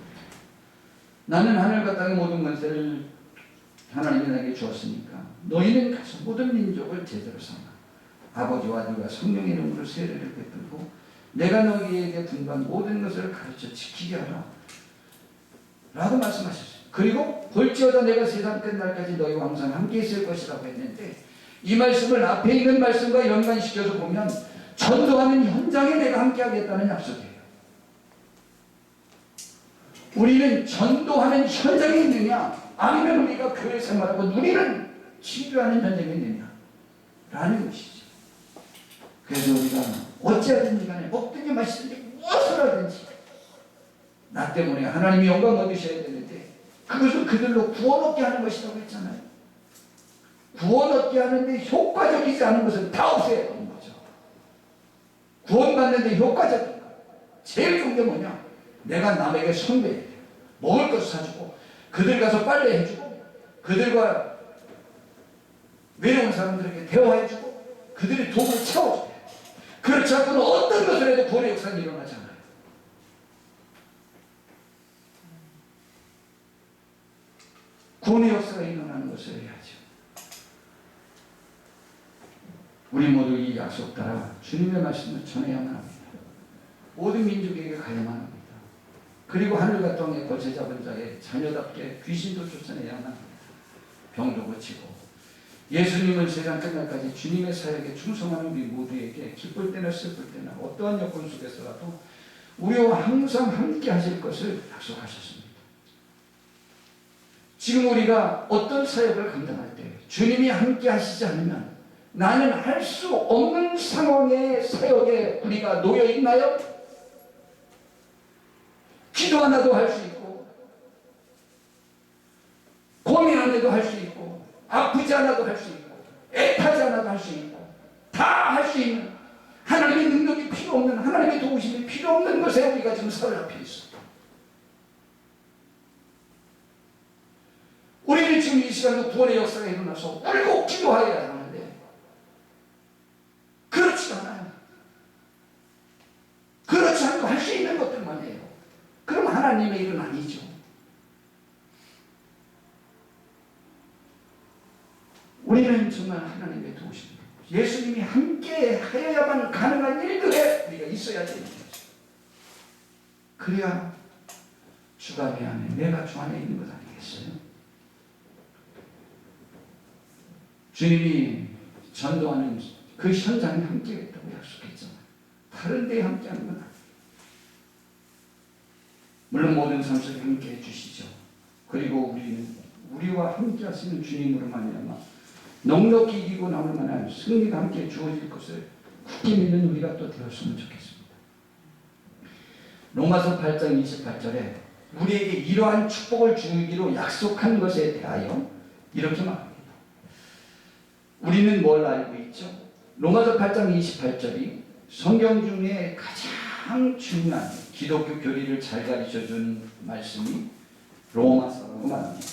[SPEAKER 1] 나는 하늘과 땅의 모든 권세를 하나님이 나에게 주었으니까 너희는 가서 모든 민족을 제자로 삼아 아버지와 아들과 성령의 이름으로 세례를 베풀고 내가 너희에게 분부한 모든 것을 가르쳐 지키게 하라 라고 말씀하셨어요. 그리고 볼지어다 내가 세상 끝날까지 너희와 항상 함께 있을 것이라고 했는데 이 말씀을 앞에 있는 말씀과 연관시켜서 보면 전도하는 현장에 내가 함께 하겠다는 약속이에요. 우리는 전도하는 현장에 있느냐 아니면 우리가 교회 생활하고 누리는 치료하는 현장에 있느냐 라는 것이죠. 그래서 우리가 어찌하든지 간에 먹든지 마시든지 무엇을 하든지 나 때문에 하나님이 영광 얻으셔야 되는데 그것을 그들로 구원 얻게 하는 것이라고 했잖아요. 구원 얻게 하는데 효과적이지 않은 것은 다 없애야 되는 거죠. 구원받는데 효과적인 것. 제일 좋은 게 뭐냐? 내가 남에게 선배해야 돼요. 먹을 것 사주고 그들 가서 빨래 해주고 그들과 외로운 사람들에게 대화해주고 그들이 돈을 채워줘야 돼요. 그렇지 않고는 어떤 것을 해도 구원의 역사는 일어나지 않아요. 구원의 역사가 일어나는 것을 해야죠. 우리 모두 이 약속 따라 주님의 말씀을 전해야만 합니다. 모든 민족에게 가야만 합니다. 그리고 하늘과 땅의 거저 잡은 자의 자녀답게 귀신도 쫓아내야만 합니다. 병도 고치고 예수님은 세상 끝날까지 주님의 사역에 충성하는 우리 모두에게 기쁠 때나 슬플 때나 어떠한 여건 속에서라도 우리와 항상 함께 하실 것을 약속하셨습니다. 지금 우리가 어떤 사역을 감당할 때 주님이 함께 하시지 않으면 나는 할 수 없는 상황의 사역에 우리가 놓여 있나요? 기도 하나도 할 수 있고 고민 하나도 할 수 있고 아프지 않아도 할 수 있고 애타지 않아도 할 수 있고 다 할 수 있는 하나님의 능력이 필요 없는 하나님의 도우심이 필요 없는 것에 우리가 지금 설 앞에 있어. 우리는 지금 이 시간도 구원의 역사가 일어나서 울고 기도하여야 하는데 그렇지 않아요. 그렇지 않고 할 수 있는 것들만 해요. 그럼 하나님의 일은 아니죠. 우리는 정말 하나님의 도우심을 받고 예수님이 함께 하여야만 가능한 일들에 우리가 있어야 되는 거죠. 그래야 주가 내 안에, 내가 주 안에 있는 것 아니겠어요? 주님이 전도하는 그 현장에 함께 있다고 약속했잖아요. 다른 데에 함께 하는 건 아니에요. 물론 모든 삶 속에 함께 해주시죠. 그리고 우리는 우리와 함께 하시는 주님으로 말미암아 넉넉히 이기고 남을 만한 승리가 함께 주어질 것을 굳게 믿는 우리가 또 되었으면 좋겠습니다. 로마서 8장 28절에 우리에게 이러한 축복을 주기로 약속한 것에 대하여 이렇게 말합니다. 우리는 뭘 알고 있죠? 로마서 8장 28절이 성경 중에 가장 중요한 기독교 교리를 잘 가르쳐준 말씀이 로마서라고 말합니다.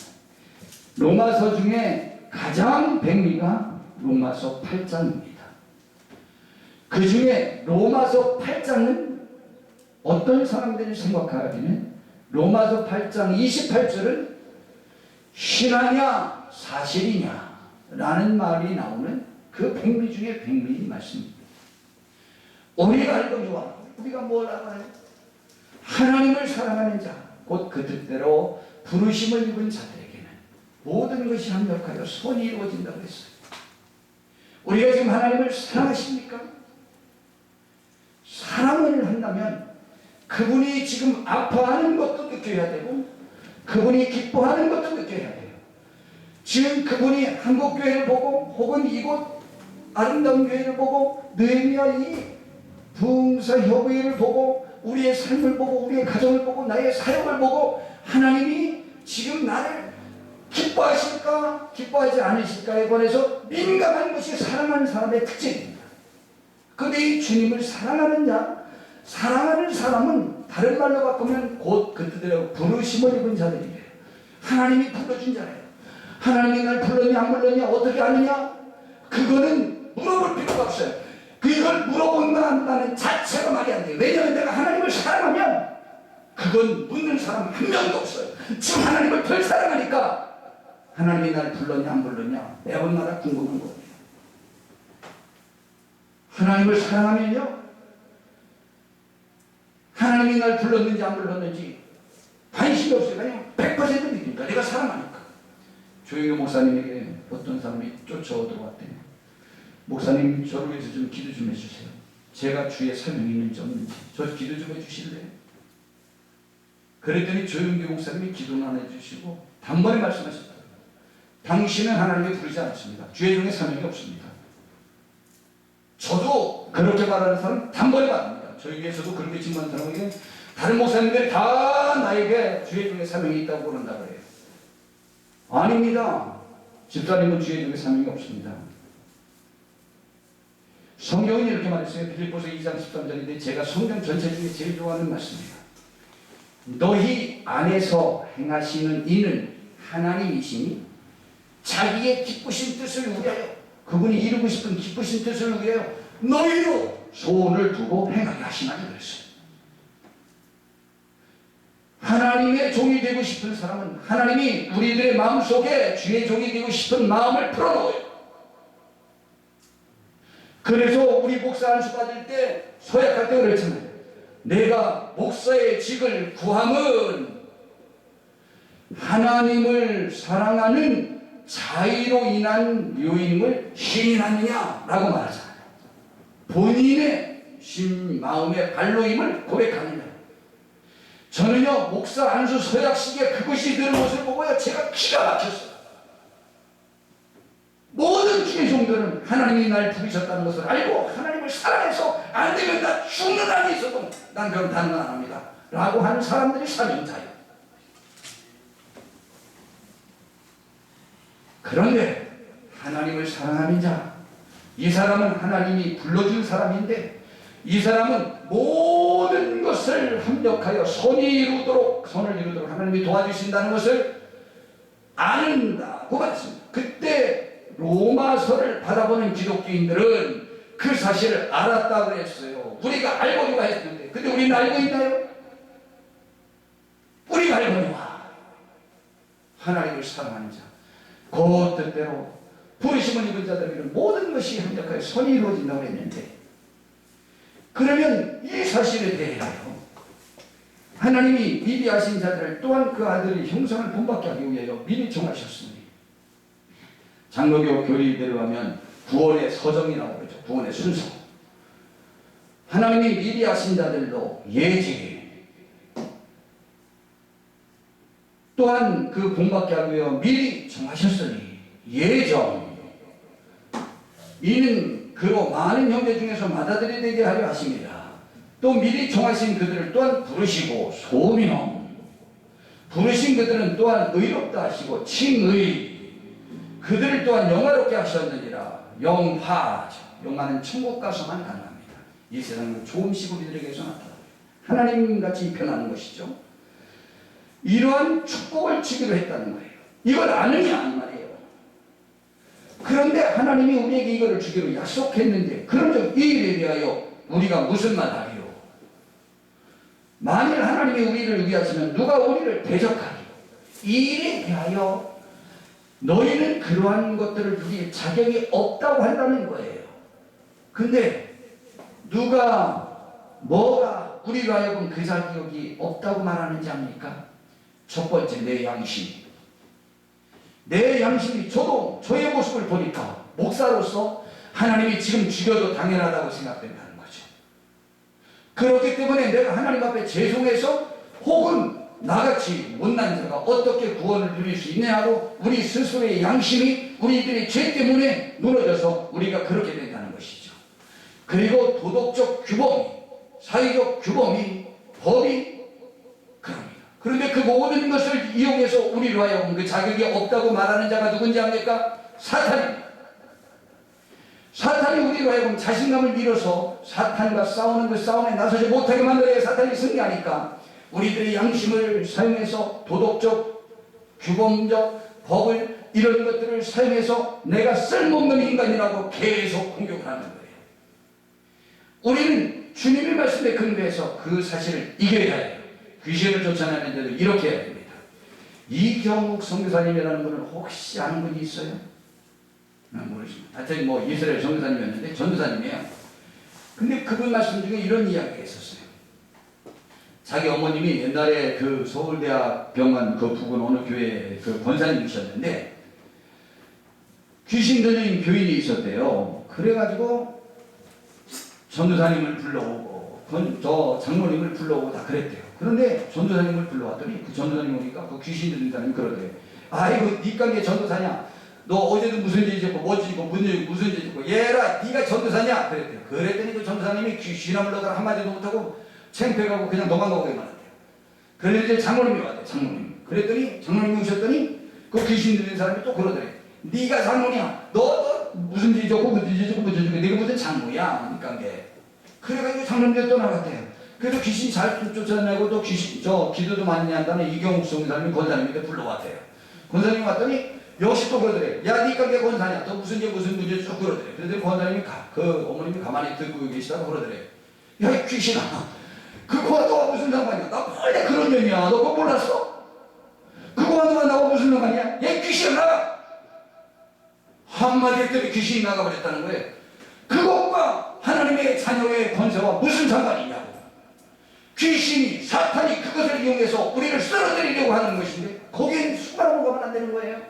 [SPEAKER 1] 로마서 중에 가장 백미가 로마서 8장입니다. 그 중에 로마서 8장은 어떤 사람들이 생각하기는 로마서 8장 28절은 신하냐 사실이냐 라는 말이 나오는 그 백미 중에 백미인 말씀입니다. 우리가 알거니와 우리가 뭘 알아요? 하나님을 사랑하는 자, 곧 그 뜻대로 부르심을 입은 자들에게는 모든 것이 합력하여 선이 이루어진다고 했어요. 우리가 지금 하나님을 사랑하십니까? 사랑을 한다면 그분이 지금 아파하는 것도 느껴야 되고 그분이 기뻐하는 것도 느껴야 돼요. 지금 그분이 한국교회를 보고 혹은 이곳 아름다운 교회를 보고 느헤미야 이 부흥사협의회를 보고 우리의 삶을 보고 우리의 가정을 보고 나의 사역을 보고 하나님이 지금 나를 기뻐하실까 기뻐하지 않으실까에 관해서 민감한 것이 사랑하는 사람의 특징입니다. 그런데 이 주님을 사랑하는 자, 사랑하는 사람은 다른 말로 바꾸면 곧 그 뜻대로 부르심을 입은 자들이에요. 하나님이 불러준 자예요. 하나님이 날 불렀냐 안 불렀냐 어떻게 아느냐 그거는 물어볼 필요가 없어요. 그걸 물어본다는 자체가 말이 안 돼요. 왜냐하면 내가 하나님을 사랑하면 그건 묻는 사람 한 명도 없어요. 지금 하나님을 덜 사랑하니까 하나님이 날 불렀냐 안 불렀냐 매번마다 궁금한 거예요. 하나님을 사랑하면요 하나님이 날 불렀는지 안 불렀는지 관심이 없어요. 그냥 100% 믿으니까 내가 사랑하니까. 조영규 목사님에게 어떤 사람이 쫓아오 들어왔대요. 목사님 저를 위해서 좀 기도 좀 해주세요. 제가 주의 사명이 있는지 없는지 저 기도 좀 해주실래요? 그랬더니 조영규 목사님이 기도는 안 해주시고 단번에 말씀하셨다. 당신은 하나님이 부르지 않았습니다. 주의 종의 사명이 없습니다. 저도 그렇게 말하는 사람 단번에 말합니다. 저에게서도 그렇게 증거한 사람에게 다른 목사님들이 다 나에게 주의 종의 사명이 있다고 그런다고 해요. 아닙니다. 집사님은 주의 종의 사명이 없습니다. 성경은 이렇게 말했어요. 빌립보서 2장 13절인데 제가 성경 전체 중에 제일 좋아하는 말씀입니다. 너희 안에서 행하시는 이는 하나님이시니 자기의 기쁘신 뜻을 위하여 그분이 이루고 싶은 기쁘신 뜻을 위하여 너희로 소원을 두고 행하게 하시나니 그랬어요. 하나님의 종이 되고 싶은 사람은 하나님이 우리들의 마음속에 주의 종이 되고 싶은 마음을 풀어놓아요. 그래서 우리 목사 안수 받을 때 서약할 때 그랬잖아요. 내가 목사의 직을 구함은 하나님을 사랑하는 자의로 인한 요임을 신인하느냐라고 말하잖아요. 본인의 마음의 발로임을 고백하느냐. 저는요 목사 안수 서약식에 그것이 드는 모습을 보고요 제가 기가 막혔어요. 모든 주의 종들은 하나님이 날 부르셨다는 것을 알고 하나님을 사랑해서 안 되면 나 죽는 한이 있어도 난 그런 단언 안 합니다 라고 하는 사람들이 사명자예요. 그런데 하나님을 사랑하는 자, 이 사람은 하나님이 불러준 사람인데 이 사람은 모든 것을 합력하여 선을 이루도록 하나님이 도와주신다는 것을 아는다고 말했습니다. 그때 로마서를 받아보는 기독교인들은 그 사실을 알았다고 그랬어요. 우리가 알고리가 했는데 근데 우리는 알고 있나요? 우리가 알고리와 하나님을 사랑하는 자 그 뜻대로 부르심을 입은 자들에게는 모든 것이 합력하여 선이 이루어진다고 했는데, 그러면 이 사실에 대하여 하나님이 미리 하신 자들을 또한 그 아들의 형상을 본받게 하기 위하여 미리 정하셨으니, 장로교 교리대로 하면 구원의 서정이라고 그러죠. 구원의 순서. 하나님이 미리 하신 자들로 예지, 또한 그 본받게 하기 위하여 미리 정하셨으니 예정, 이는 그로 많은 형제 중에서 맏아들이 되게 하려 하십니다. 또 미리 정하신 그들을 또한 부르시고 소민왕, 부르신 그들은 또한 의롭다 하시고 칭의, 그들을 또한 영화롭게 하셨느니라. 영화, 영화는 천국 가서만 가능합니다. 이 세상은 조금씩 우리들에게서 나타납니다. 하나님같이 변하는 것이죠. 이러한 축복을 주기로 했다는 거예요. 이걸 아느냐 이 말이에요. 그런데 하나님이 우리에게 이거를 주기로 약속했는데, 그런즉 이 일에 대하여 우리가 무슨 말 하리요? 만일 하나님이 우리를 위하시면 누가 우리를 대적하리요? 이 일에 대하여 너희는 그러한 것들을 누릴 자격이 없다고 한다는 거예요. 근데 누가 뭐가 우리로 하여금 그 자격이 없다고 말하는지 압니까? 첫 번째, 내 양심. 내 양심이, 저도 저의 모습을 보니까 목사로서 하나님이 지금 죽여도 당연하다고 생각된다는 거죠. 그렇기 때문에 내가 하나님 앞에 죄송해서 혹은 나같이 못난 자가 어떻게 구원을 누릴 수 있냐고 우리 스스로의 양심이 우리들의 죄 때문에 무너져서 우리가 그렇게 된다는 것이죠. 그리고 도덕적 규범이, 사회적 규범이, 법이 그럽니다. 그런데 그 모든 것을 이용해서 우리로 하여금 그 자격이 없다고 말하는 자가 누군지 압니까? 사탄입니다. 사탄이 우리로 하여금 자신감을 밀어서 사탄과 싸우는 그 싸움에 나서지 못하게 만들어야 사탄이 승리하니까 우리들의 양심을 사용해서 도덕적, 규범적, 법을, 이런 것들을 사용해서 내가 쓸모없는 인간이라고 계속 공격을 하는 거예요. 우리는 주님의 말씀에 근거해서 그 사실을 이겨야 해요. 귀신을 쫓아내는 데도 이렇게 해야 됩니다. 이경욱 선교사님이라는 분은 혹시 아는 분이 있어요? 모르십니다. 하여튼 뭐 이스라엘 선교사님이었는데 전도사님이에요. 근데 그분 말씀 중에 이런 이야기가 있었어요. 자기 어머님이 옛날에 그 서울대학 병원 그 부근 어느 교회 그 권사님이셨는데 귀신 들린 교인이 있었대요. 그래가지고 전도사님을 불러오고 저 장로님을 불러오고 다 그랬대요. 그런데 전도사님을 불러왔더니 그 전도사님 오니까 그 귀신 들린 사람이 그러대요. 아이고 니 깡게 전도사냐? 너 어제도 무슨 죄 짓고 뭐 짓고 무슨 죄 짓고 얘라 니가 전도사냐? 그랬대요. 그랬더니 그 전도사님이 귀신함을 넣다가 한마디도 못하고 창피해가고 그냥 도망가고 말았대요. 그런데 이제 장로님이 왔대요. 장로님. 그랬더니 장로님이 오셨더니 그 귀신 들린 사람이 또 그러더래. 니가 장로냐? 너 무슨 죄 짓고 무슨 죄 짓고 무슨 죄 짓고 네가 무슨 장로야? 니 깡게. 그래가지고 장로님이 또 나갔대요. 그래서 귀신 잘 쫓아내고 또 귀신, 기도도 많이 한다는 이경욱 선교사님이 권사님한테 불러왔대요. 권사님이 왔더니 역시 또 그러더래. 야, 니가 게 권사냐? 또 무슨 문제 쭉 그러더래. 그랬더니 권사님이 그 어머님이 가만히 듣고 계시다가 그러더래. 야, 이 귀신아. 그거와 너가 무슨 상관이야? 나 원래 그런 놈이야. 너 그거 몰랐어? 그거와 너가 나하고 무슨 상관이야? 얘 귀신 나가! 한마디 했더니 귀신이 나가버렸다는 거예요. 그것과 하나님의 자녀의 권세와 무슨 상관이냐고. 귀신이, 사탄이 그것을 이용해서 우리를 쓰러뜨리려고 하는 것인데 거기엔 숟가락으로 가면 안 되는 거예요.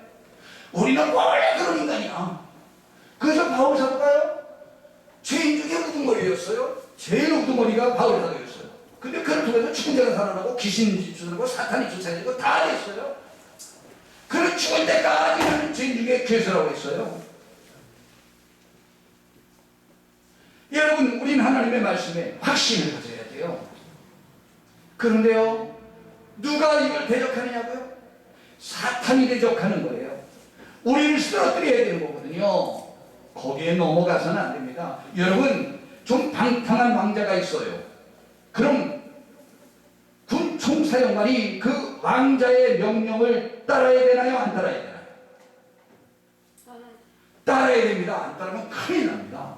[SPEAKER 1] 우리는 원래 그런 인간이야. 그래서 바울 사도가요, 죄인 중에 우두머리였어요. 제일 우두머리가 바울 사도였어요. 근데 그를 통해서 천재가 살아나고 귀신이 쫓아내고 사탄이 쫓아내고 다 됐어요. 그는 죽을 때까지 하는 죄인 중에 괴수라고 했어요. 여러분, 우리는 하나님의 말씀에 확신을 가져야 돼요. 그런데요, 누가 이걸 대적하느냐고요? 사탄이 대적하는 거예요. 우리를 쓰러뜨려야 되는 거거든요. 거기에 넘어가서는 안 됩니다. 여러분, 좀 방탕한 왕자가 있어요. 그럼 군 총사령관이 그 왕자의 명령을 따라야 되나요? 안 따라야 되나요? 따라야 됩니다. 안 따르면 큰일 납니다.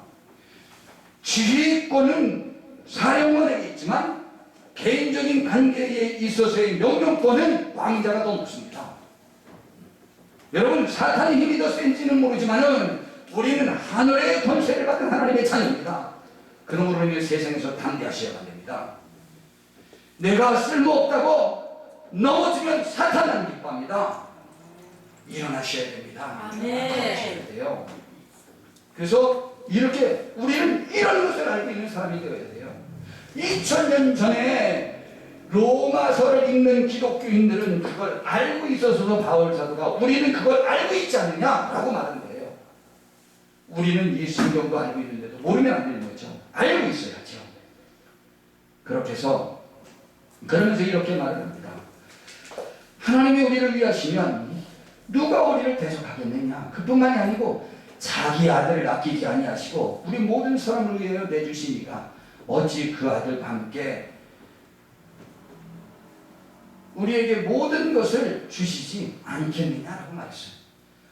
[SPEAKER 1] 지휘권은 사령관에게 있지만 개인적인 관계에 있어서의 명령권은 왕자가 더 높습니다. 여러분, 사탄의 힘이 더 센지는 모르지만은 우리는 하늘의 권세를 받은 하나님의 자녀입니다. 그러므로 이 세상에서 담대하셔야 됩니다. 내가 쓸모없다고 넘어지면 사탄은 기뻐합니다. 일어나셔야 됩니다. 일어나셔야 돼요. 그래서 이렇게 우리는 이런 것을 알고 있는 사람이 되어야 돼요. 2000년 전에 로마서를 읽는 기독교인들은 그걸 알고 있어서 바울 사도가 우리는 그걸 알고 있지 않느냐라고 말하는 거예요. 우리는 이 성경도 알고 있는데도 모르면 안 되는 거죠. 알고 있어야죠. 그렇게 해서 그러면서 이렇게 말을 합니다. 하나님이 우리를 위하시면 누가 우리를 대적하겠느냐. 그뿐만이 아니고 자기 아들을 아끼지 아니하시고 우리 모든 사람을 위하여 내주시니까 어찌 그 아들과 함께 우리에게 모든 것을 주시지 않겠느냐라고 말했어요.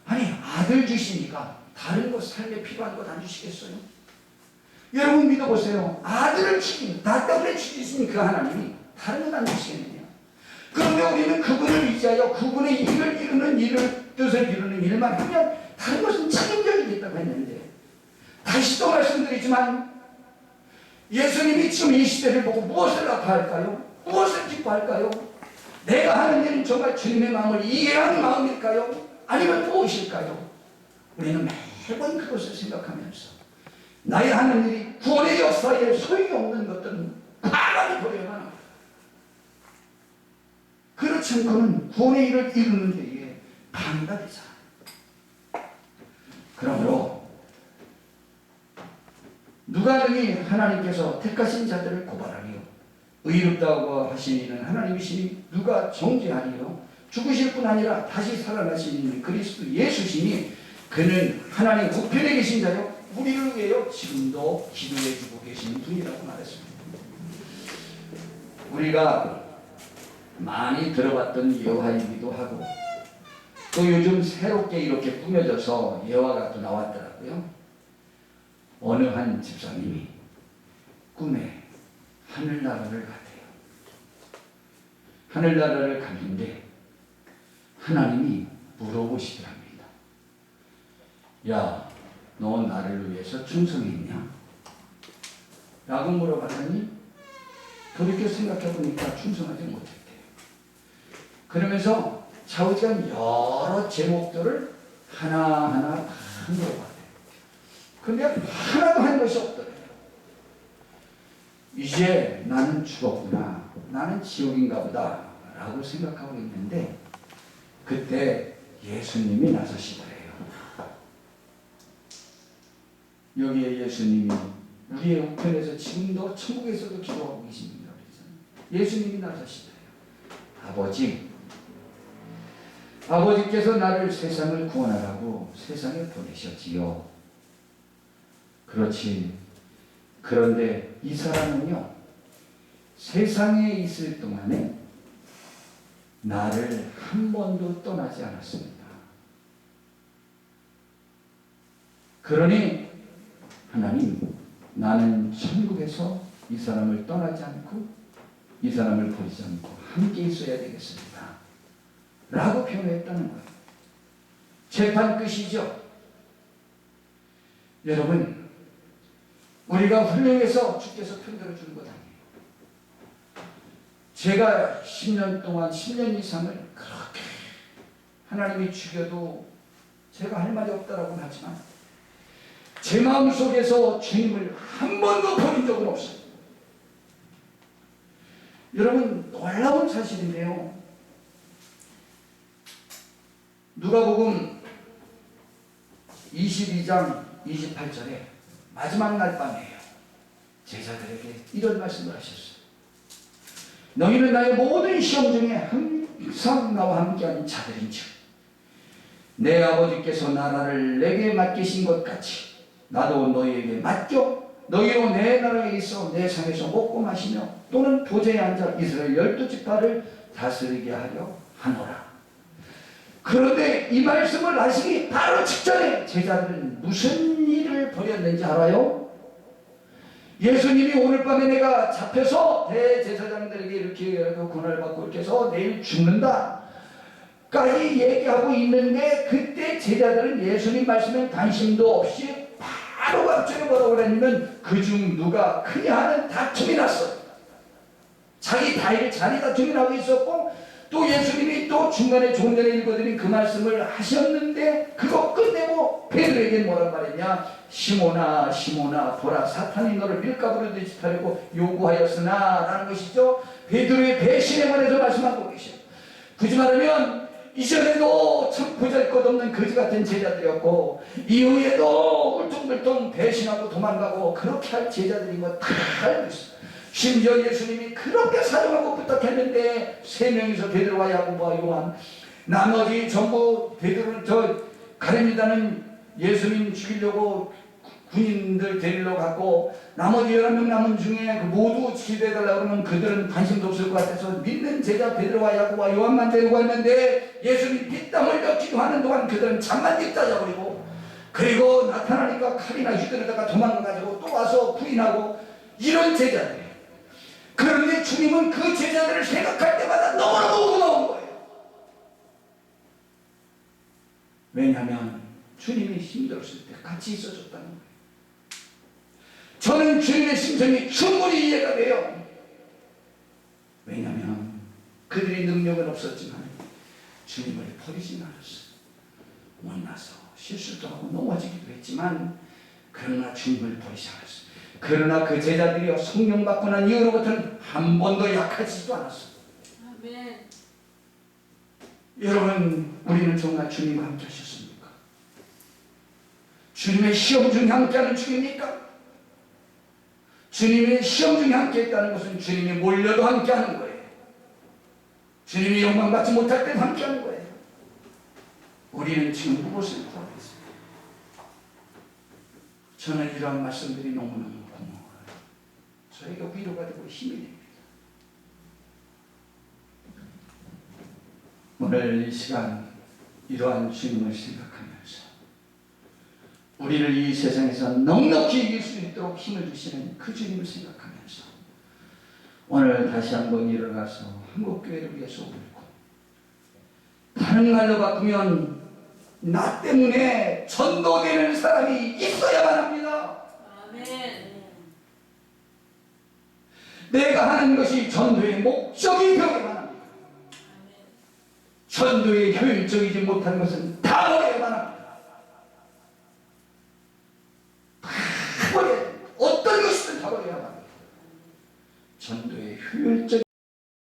[SPEAKER 1] 아니, 아들 주시니까 다른 것, 삶에 필요한 것 안 주시겠어요? 여러분 믿어보세요. 아들을 주신, 나 때문에 주신 그 하나님이 다른 것 안 주시겠느냐? 그런데 우리는 그분을 의지하여 그분의 일을 이루는 일을, 뜻을 이루는 일만 하면 다른 것은 책임져야겠다고 했는데, 다시 또 말씀드리지만 예수님이 지금 이 시대를 보고 무엇을 아파할까요? 무엇을 기뻐할까요? 내가 하는 일은 정말 주님의 마음을 이해하는 마음일까요? 아니면 무엇일까요? 우리는 매번 그것을 생각하면서 나의 하는 일이 구원의 역사에 소용없는 것들은 가만히 버려야만 합니다. 그렇지 않고는 구원의 일을 이루는 데에 방해가 되잖아요. 그러므로 누가 능히 하나님께서 택하신 자들을 고발하리요? 의롭다고 하신 이는 하나님이시니 누가 정죄하리요? 죽으실 뿐 아니라 다시 살아나신 이는 그리스도 예수시니 그는 하나님 우편에 계신 자요 우리를 위하여 지금도 기도해 주고 계시는 분이라고 말했습니다. 우리가 많이 들어봤던 예화이기도 하고 또 요즘 새롭게 이렇게 꾸며져서 예화가 또 나왔더라고요. 어느 한 집사님이 꿈에 하늘나라를 갔대요. 하늘나라를 갔는데 하나님이 물어보시더랍니다. 야, 너 나를 위해서 충성했냐? 라고 물어봤더니 돌이켜 생각해보니까 충성하지 못했대요. 그러면서 좌우지간 여러 제목들을 하나하나 다 물어봤대요. 근데 하나도 한 것이 없더래요. 이제 나는 죽었구나. 나는 지옥인가 보다. 라고 생각하고 있는데 그때 예수님이 나서시더래요. 여기에 예수님이 우리의 우편에서 지금도 천국에서도 기도하고 계십니다. 예수님이 나서시더래요. 아버지께서 나를 세상을 구원하라고 세상에 보내셨지요. 그렇지. 그런데 이 사람은요, 세상에 있을 동안에 나를 한 번도 떠나지 않았습니다. 그러니 하나님, 나는 천국에서 이 사람을 떠나지 않고 이 사람을 버리지 않고 함께 있어야 되겠습니다. 라고 표현했다는 거예요. 재판 끝이죠. 여러분, 우리가 훌륭해서 주께서 편들어 주는 것 아니에요. 제가 10년 동안 10년 이상을 그렇게 하나님이 죽여도 제가 할 말이 없다라고는 하지만 제 마음속에서 주님을 한 번도 버린 적은 없어요. 여러분, 놀라운 사실인데요. 누가복음 22장 28절에 마지막 날 밤이에요. 제자들에게 이런 말씀을 하셨어요. 너희는 나의 모든 시험 중에 항상 나와 함께하는 자들인즉 내 아버지께서 나라를 내게 맡기신 것 같이 나도 너희에게 맡겨 너희로 내 나라에 있어 내 상에서 먹고 마시며 또는 보좌에 앉아 이스라엘 12지파를 다스리게 하려 하노라. 그런데 이 말씀을 하시기 바로 직전에 제자들은 무슨 일을 벌였는지 알아요? 예수님이 오늘 밤에 내가 잡혀서 대제사장들에게 이렇게 권한을 받고 이렇게 해서 내일 죽는다.
[SPEAKER 3] 까지 얘기하고 있는데 그때 제자들은 예수님 말씀에 관심도 없이 바로 갑자기 뭐라고 그랬냐면 그중 누가 크냐 하는 다툼이 났어. 자기 자리 다툼이 나고 있었고 또 예수님이 또 중간에 조금 전에 읽어드린 그 말씀을 하셨는데 그거 끝내고 베드로에게 뭐라고 말했냐. 시몬아 시몬아 보라 사탄이 너를 밀가부로 되짓하려고 요구하였으나 라는 것이죠. 베드로의 배신에 관해서 말씀하고 계셔요. 굳이 말하면 이전에도 참 보잘것없는 거지같은 제자들이었고 이후에도 울퉁불퉁 배신하고 도망가고 그렇게 할 제자들인 거 다 알고 있어요. 심지어 예수님이 그렇게 사정하고 부탁했는데 세 명이서 베드로와 야고보와 요한 나머지 전부 베드로는 가룟유다는 예수님 죽이려고 군인들 데리러 갔고 나머지 11명 남은 중에 모두 지도해달라고 그러면 그들은 관심도 없을 것 같아서 믿는 제자 베드로와 야고보와 요한만 데리고 왔는데 예수님 피땀 흘려 기도하는 동안 그들은 잠만 뒷다 자버리고 그리고 나타나니까 칼이나 휘두르다가 도망가가지고 또 와서 부인하고 이런 제자들이에요. 그런데 주님은 그 제자들을 생각할 때마다 너무너무 고마운 거예요. 왜냐하면 주님이 힘들었을 때 같이 있어줬다는 거예요. 저는 주님의 심정이 충분히 이해가 돼요. 왜냐하면 그들의 능력은 없었지만 주님을 버리진 않았어요. 못나서 실수도 하고 넘어지기도 했지만 그러나 주님을 버리지 않았어요. 그러나 그 제자들이 성령 받고 난 이후로부터는 한 번도 약해지지도 않았어요.
[SPEAKER 2] 아멘.
[SPEAKER 3] 여러분 우리는 정말 주님과 함께 하셨습니까? 주님의 시험 중에 함께하는 중입니까? 주님의 시험 중에 함께했다는 것은 주님이 몰려도 함께하는 거예요. 주님이 영광받지 못할 때도 함께하는 거예요. 우리는 지금 무엇을 구하고 있습니까? 저는 이러한 말씀들이 너무너무 고마워요. 저희가 위로가 되고 힘이 됩니다. 오늘 이 시간 이러한 주님을 생각하면서 우리를 이 세상에서 넉넉히 이길 수 있도록 힘을 주시는 그 주님을 생각하면서 오늘 다시 한번 일어나서 한국교회를 위해서 울고 다른 말로 바꾸면 나 때문에 전도되는 사람이 있어야만 합니다.
[SPEAKER 2] 아멘.
[SPEAKER 3] 내가 하는 것이 전도의 목적이 되어야만 합니다. 전도에 효율적이지 못한 것은 다 버려야만 합니다.